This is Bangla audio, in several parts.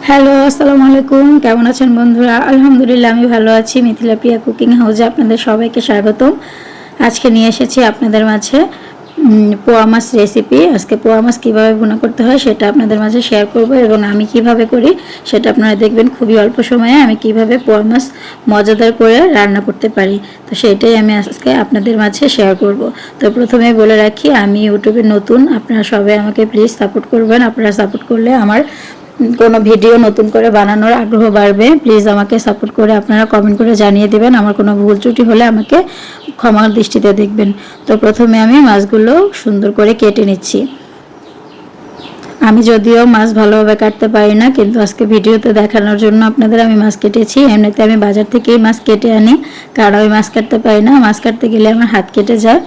হ্যালো, আসসালামু আলাইকুম। কেমন আছেন বন্ধুরা? আলহামদুলিল্লাহ আমি ভালো আছি। মিথিলা প্রিয়া কুকিং হাউসে আপনাদের সবাইকে স্বাগতম। আজকে নিয়ে এসেছি আপনাদের মাঝে পোয়া মাছ রেসিপি। আজকে পোয়া মাছ কীভাবে ভুনা করতে হয় সেটা আপনাদের মাঝে শেয়ার করব এবং আমি কিভাবে করি সেটা আপনারা দেখবেন। খুবই অল্প সময়ে আমি কিভাবে পোয়া মাছ মজাদার করে রান্না করতে পারি, তো সেটাই আমি আজকে আপনাদের মাঝে শেয়ার করব। তো প্রথমে বলে রাখি, আমি ইউটিউবে নতুন, আপনারা সবাই আমাকে প্লিজ সাপোর্ট করবেন। আপনারা সাপোর্ট করলে আমার কোনো ভিডিও নতুন করে বানানোর আগ্রহ বাড়বে। প্লিজ আমাকে সাপোর্ট করে আপনারা কমেন্ট করে জানিয়ে দেবেন। আমার কোনো ভুল ত্রুটি হলে আমাকে ক্ষমার দৃষ্টিতে দেখবেন। তো প্রথমে আমি মাছগুলো সুন্দর করে কেটে নিচ্ছি। আমি যদিও মাছ ভালোভাবে কাটতে পারি না, কিন্তু আজকে ভিডিওতে দেখানোর জন্য আপনাদের আমি মাছ কেটেছি। এমনিতে আমি বাজার থেকেই মাছ কেটে আনি, কারণ আমি মাছ কাটতে পারি না। মাছ কাটতে গেলে আমার হাত কেটে যায়।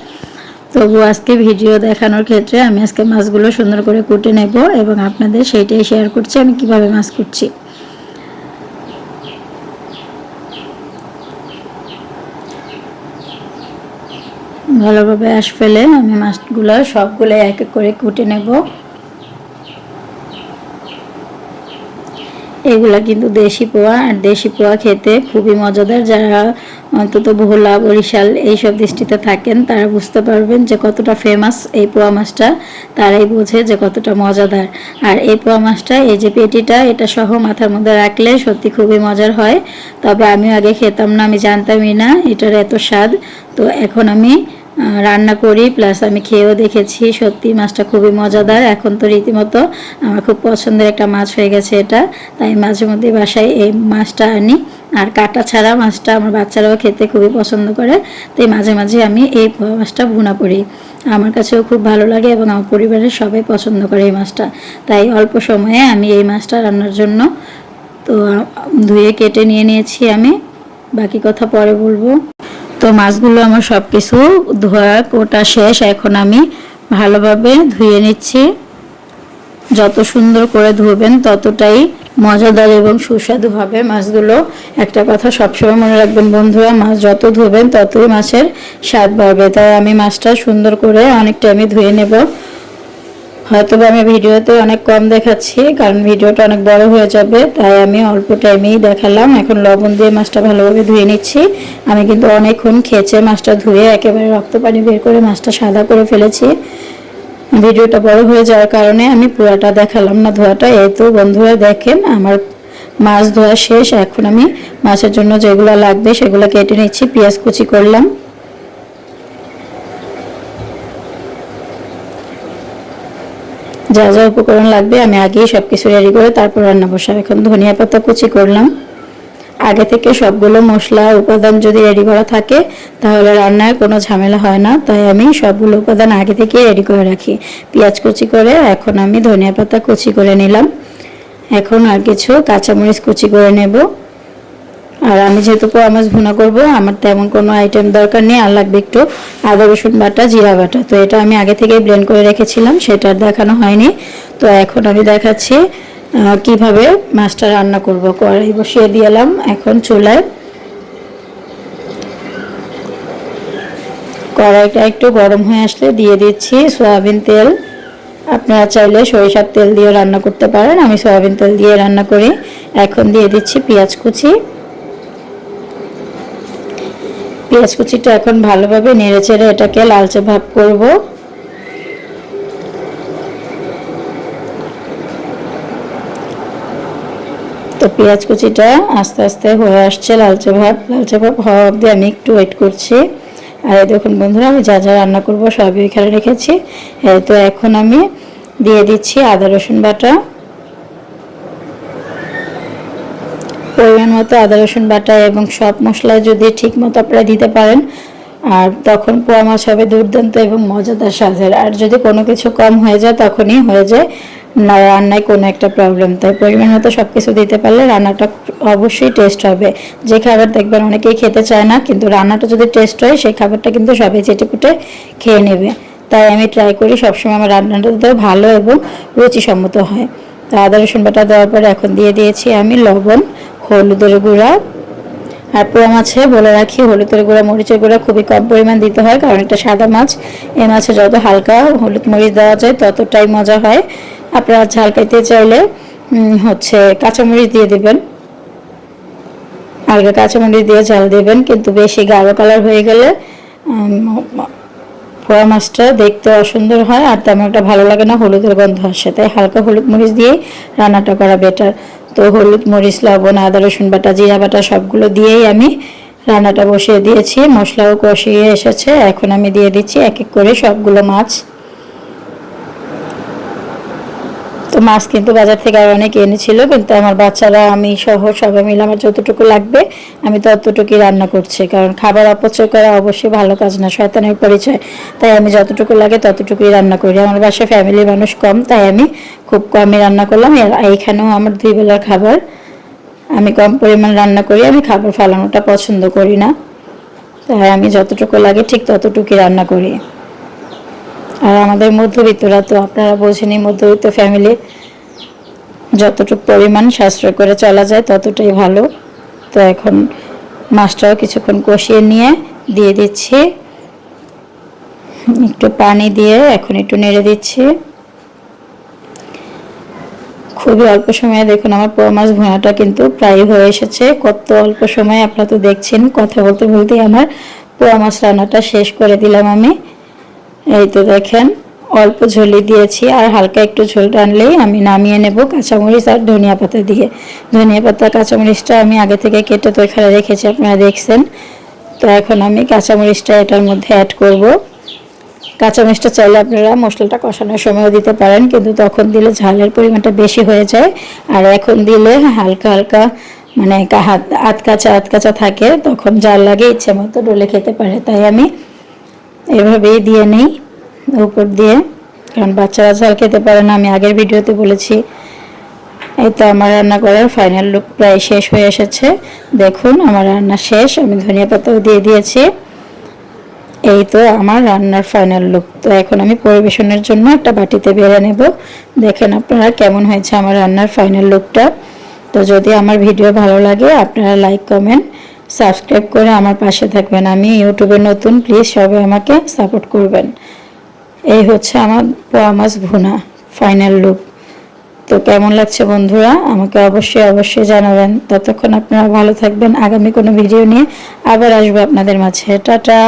তবু আজকে ভিডিও দেখানোর ক্ষেত্রে আমি আজকে মাছগুলো সুন্দর করে কুটে নেব এবং আপনাদের সেইটাই শেয়ার করছি আমি কিভাবে মাছ কুটছি। ভালোভাবে আঁশ ফেলে আমি মাছগুলো সবগুলো এক এক করে কুটে নেব। এগুলা কিন্তু দেশি পোয়া, আর দেশি পোয়া খেতে খুবই মজাদার। যারা অন্তত ভোলা, বরিশাল এইসব দৃষ্টিতে থাকেন তারা বুঝতে পারবেন যে কতটা ফেমাস এই পোয়া মাছটা। তারাই বোঝে যে কতটা মজাদার। আর এই পোয়া মাছটা, এই যে পেটিটা, এটা সহ মাথার মধ্যে রাখলে সত্যি খুবই মজার হয়। তবে আমিও আগে খেতাম না, আমি জানতামই না এটার এত স্বাদ। তো এখন আমি রান্না করি, প্লাস আমি খেয়েও দেখেছি, সত্যি মাছটা খুবই মজাদার। এখন তো রীতিমতো আমার খুব পছন্দের একটা মাছ হয়ে গেছে এটা। তাই মাঝে মধ্যে বাসায় এই মাছটা আনি। আর কাটা ছাড়া মাছটা আমার বাচ্চারাও খেতে খুবই পছন্দ করে, তাই মাঝে মাঝে আমি এই মাছটা ভুনা করি। আমার কাছেও খুব ভালো লাগে এবং আমার পরিবারের সবাই পছন্দ করে এই মাছটা। তাই অল্প সময়ে আমি এই মাছটা রান্নার জন্য তো ধুয়ে কেটে নিয়ে নিয়েছি আমি। বাকি কথা পরে বলবো। তো মাছগুলো আমার সব কিছু ধোয়া কোটা শেষ। এখন আমি ভালোভাবে ধুয়ে নিচ্ছি। যত সুন্দর করে ধুবেন ততটাই মজাদার এবং সুস্বাদু হবে মাছগুলো। একটা কথা সবসময় মনে রাখবেন বন্ধুরা, মাছ যত ধুবেন ততই মাছের স্বাদ বাড়বে। তাই আমি মাছটা সুন্দর করে অনেক টাইমে ধুয়ে নেব। হয়তো আমি ভিডিওতে অনেক কম দেখাচ্ছি, কারণ ভিডিওটা অনেক বড় হয়ে যাবে, তাই আমি অল্প টাইমেই দেখালাম। এখন লবণ দিয়ে মাছটা ভালোভাবে ধুয়ে নিচ্ছি। আমি কিন্তু অনেকক্ষণ খেচে মাছটা ধুয়ে একেবারে রক্ত পানি বের করে মাছটা সাদা করে ফেলেছি। ভিডিওটা বড় হয়ে যাওয়ার কারণে আমি পুরাটা দেখালাম না ধোয়াটা। এই তো বন্ধুরা দেখেন আমার মাছ ধোয়া শেষ। এখন আমি মাছের জন্য যেগুলো লাগবে সেগুলো কেটে নিচ্ছি। পেঁয়াজ কুচি করলাম, যা যা উপকরণ লাগবে আমি আগেই সব কিছু রেডি করে তারপর রান্না বসাবো। এখন ধনিয়া পাতা কুচি করলাম। আগে থেকে সবগুলো মশলা উপাদান যদি রেডি করা থাকে তাহলে রান্নায় কোনো ঝামেলা হয় না, তাই আমি সবগুলো উপাদান আগে থেকে রেডি করে রাখি। পেঁয়াজ কুচি করে এখন আমি ধনিয়া পাতা কুচি করে নিলাম। এখন আর কিছু কাঁচামরিচ কুচি করে নেব। আর আমি যেহেতু পোয়া মাছ ভুনা করবো, আমার তেমন কোনো আইটেম দরকার নেই। আর লাগবে একটু আদা রসুন বাটা, জিরা বাটা। তো এটা আমি আগে থেকেই ব্লেন্ড করে রেখেছিলাম, সেটা আর দেখানো হয়নি। তো এখন আমি দেখাচ্ছি কিভাবে মাছটা রান্না করব। কড়াই বসিয়ে দিলাম এখন চুলায়। কড়াইটা একটু গরম হয়ে আসলে দিয়ে দিচ্ছি সয়াবিন তেল। আপনারা চাইলে সরিষার তেল দিয়ে রান্না করতে পারেন, আমি সয়াবিন তেল দিয়ে রান্না করি। এখন দিয়ে দিচ্ছি পেঁয়াজ কুচি। পেঁয়াজ কুচিটা এখন ভালোভাবে নেড়ে চেড়ে এটাকে লালচে ভাব করব। তো পেঁয়াজ কুচিটা আস্তে আস্তে হয়ে আসছে লালচে ভাব হওয়া অবধি আমি একটু ওয়েট করছি। আর দেখুন বন্ধুরা, আমি যা যা রান্না করব সবই এখানে রেখেছি। তো এখন আমি দিয়ে দিচ্ছি আদা রসুন বাটা। পরিমাণ মতো আদা রসুন বাটা এবং সব মশলা যদি ঠিক মতো আপনারা দিতে পারেন, আর তখন পোয়া মাছ হবে দুর্দান্ত এবং মজাদার স্বাদের। আর যদি কোনো কিছু কম হয়ে যায় তখনই হয়ে যায় না রান্নায় কোনো একটা প্রবলেম। তাই পরিমাণ মতো সব কিছু দিতে পারলে রান্নাটা অবশ্যই টেস্ট হবে। যে খাবার দেখবেন অনেকেই খেতে চায় না, কিন্তু রান্নাটা যদি টেস্ট হয় সেই খাবারটা কিন্তু সবাই চেটেপুটে খেয়ে নেবে। তাই আমি ট্রাই করি সবসময় আমার রান্নাটা যাতে ভালো এবং রুচিসম্মত হয়। তো আদা রসুন বাটা দেওয়ার পরে এখন দিয়ে দিয়েছি আমি লবণ, হলুদের গুঁড়া। আর পোয়া মাছে বলে রাখি, হলুদের গুঁড়া, মরিচের গুঁড়া খুবই কম পরিমাণ দিতে হয়, কারণ এটা সাদা মাছ। এই মাছে যত হালকা হলুদ মরিচ দেওয়া যায় ততটাই মজা হয়। আপনারা ঝাল খাইতে চাইলে হচ্ছে কাঁচামরিচ দিয়ে দিবেন, হালকা কাঁচামরিচ দিয়ে ঝাল দিবেন, কিন্তু বেশি গাঢ় কালার হয়ে গেলে পোয়া মাছটা দেখতে অসুন্দর হয় আর তেমন একটা ভালো লাগে না, হলুদের গন্ধ আসে। তাই হালকা হলুদ মরিচ দিয়েই রান্নাটা করা বেটার। তো হলুদ মরিচ লবণ আদা রসুন বাটা জিরা বাটা সবগুলো দিয়েই আমি রান্নাটা বসিয়ে দিয়েছি। মশলাও কষিয়ে এসেছে, এখন আমি দিয়ে দিচ্ছি এক এক করে সবগুলো মাছ। তো মাছ কিন্তু বাজার থেকে আর অনেক এনেছিল, কিন্তু আমার বাচ্চারা আমি সহ সবাই মিলে আমার যতটুকু লাগবে আমি ততটুকুই রান্না করছি, কারণ খাবার অপচয় করা অবশ্যই ভালো কাজ না, শয়তানের পরিচয়। তাই আমি যতটুকু লাগে ততটুকুই রান্না করি। আমার বাসায় ফ্যামিলি মানুষ কম, তাই আমি খুব কমই রান্না করলাম। এইখানেও আমার 2 বেলার খাবার, আমি কম পরিমাণ রান্না করি, আমি খাবার ফেলানোটা পছন্দ করি না, তাই আমি যতটুকু লাগে ঠিক ততটুকুই রান্না করি। আর আমাদের মধ্যবিত্তরা তো আপনারা বোঝেনই, মধ্যবিত্ত ফ্যামিলি যতটুকু পরিমাণ সাশ্রয় করে চলা যায় ততটাই ভালো। তো এখন মাছটাও কিছুক্ষণ কষিয়ে নিয়ে দিয়ে দিচ্ছি একটু পানি দিয়ে, এখন একটু নেড়ে দিচ্ছি। খুবই অল্প সময়ে দেখুন আমার পোয়া মাছ ভুনাটা কিন্তু প্রায় হয়ে এসেছে। কত অল্প সময়ে আপনারা তো দেখছেন, কথা বলতে বলতেই আমার পোয়া মাছ রান্নাটা শেষ করে দিলাম আমি। এই তো দেখেন অল্প ঝোলই দিয়েছি, আর হালকা একটু ঝোল টানলেই আমি নামিয়ে নেব কাঁচামরিচ আর ধনিয়া পাতা দিয়ে। ধনিয়া পাতা কাঁচামরিচটা আমি আগে থেকে কেটে তো এখানে রেখেছি, আপনারা দেখছেন। তো এখন আমি কাঁচামরিচটা এটার মধ্যে অ্যাড করব। কাঁচামরিচটা চাইলে আপনারা মশলাটা কষানোর সময়ও দিতে পারেন, কিন্তু তখন দিলে ঝালের পরিমাণটা বেশি হয়ে যায়। আর এখন দিলে হালকা হালকা মানে আধ কাঁচা থাকে, তখন জাল লাগে, ইচ্ছে মতো ডলে খেতে পারে। তাই আমি এভাবেই দিয়ে নিই উপর দিয়ে, কারণ বাচ্চারা ঝাল খেতে পারে না, আমি আগের ভিডিওতে বলেছি। এই তো আমার রান্না করার ফাইনাল লুক প্রায় শেষ হয়ে এসেছে। দেখুন আমার রান্না শেষ, আমি ধনিয়া পাতাও দিয়ে দিয়েছি। এই তো আমার রান্নার ফাইনাল লুক। তো এখন আমি পরিবেশনের জন্য একটা বাটিতে বেড়ে নেব। দেখেন আপনারা কেমন হয়েছে আমার রান্নার ফাইনাল লুকটা। তো যদি আমার ভিডিও ভালো লাগে আপনারা লাইক কমেন্ট সাবস্ক্রাইব করে আমার পাশে থাকবেন। আমি ইউটিউবে নতুন, প্লিজ সবাই আমাকে সাপোর্ট করবেন। এই হচ্ছে আমার পোয়া মাছ ভুনা ফাইনাল লুক। তো কেমন লাগছে বন্ধুরা আমাকে অবশ্যই জানাবেন। ততক্ষণ আপনারা ভালো থাকবেন। আগামী কোনো ভিডিও নিয়ে আবার আসবো আপনাদের মাঝে। টাটা।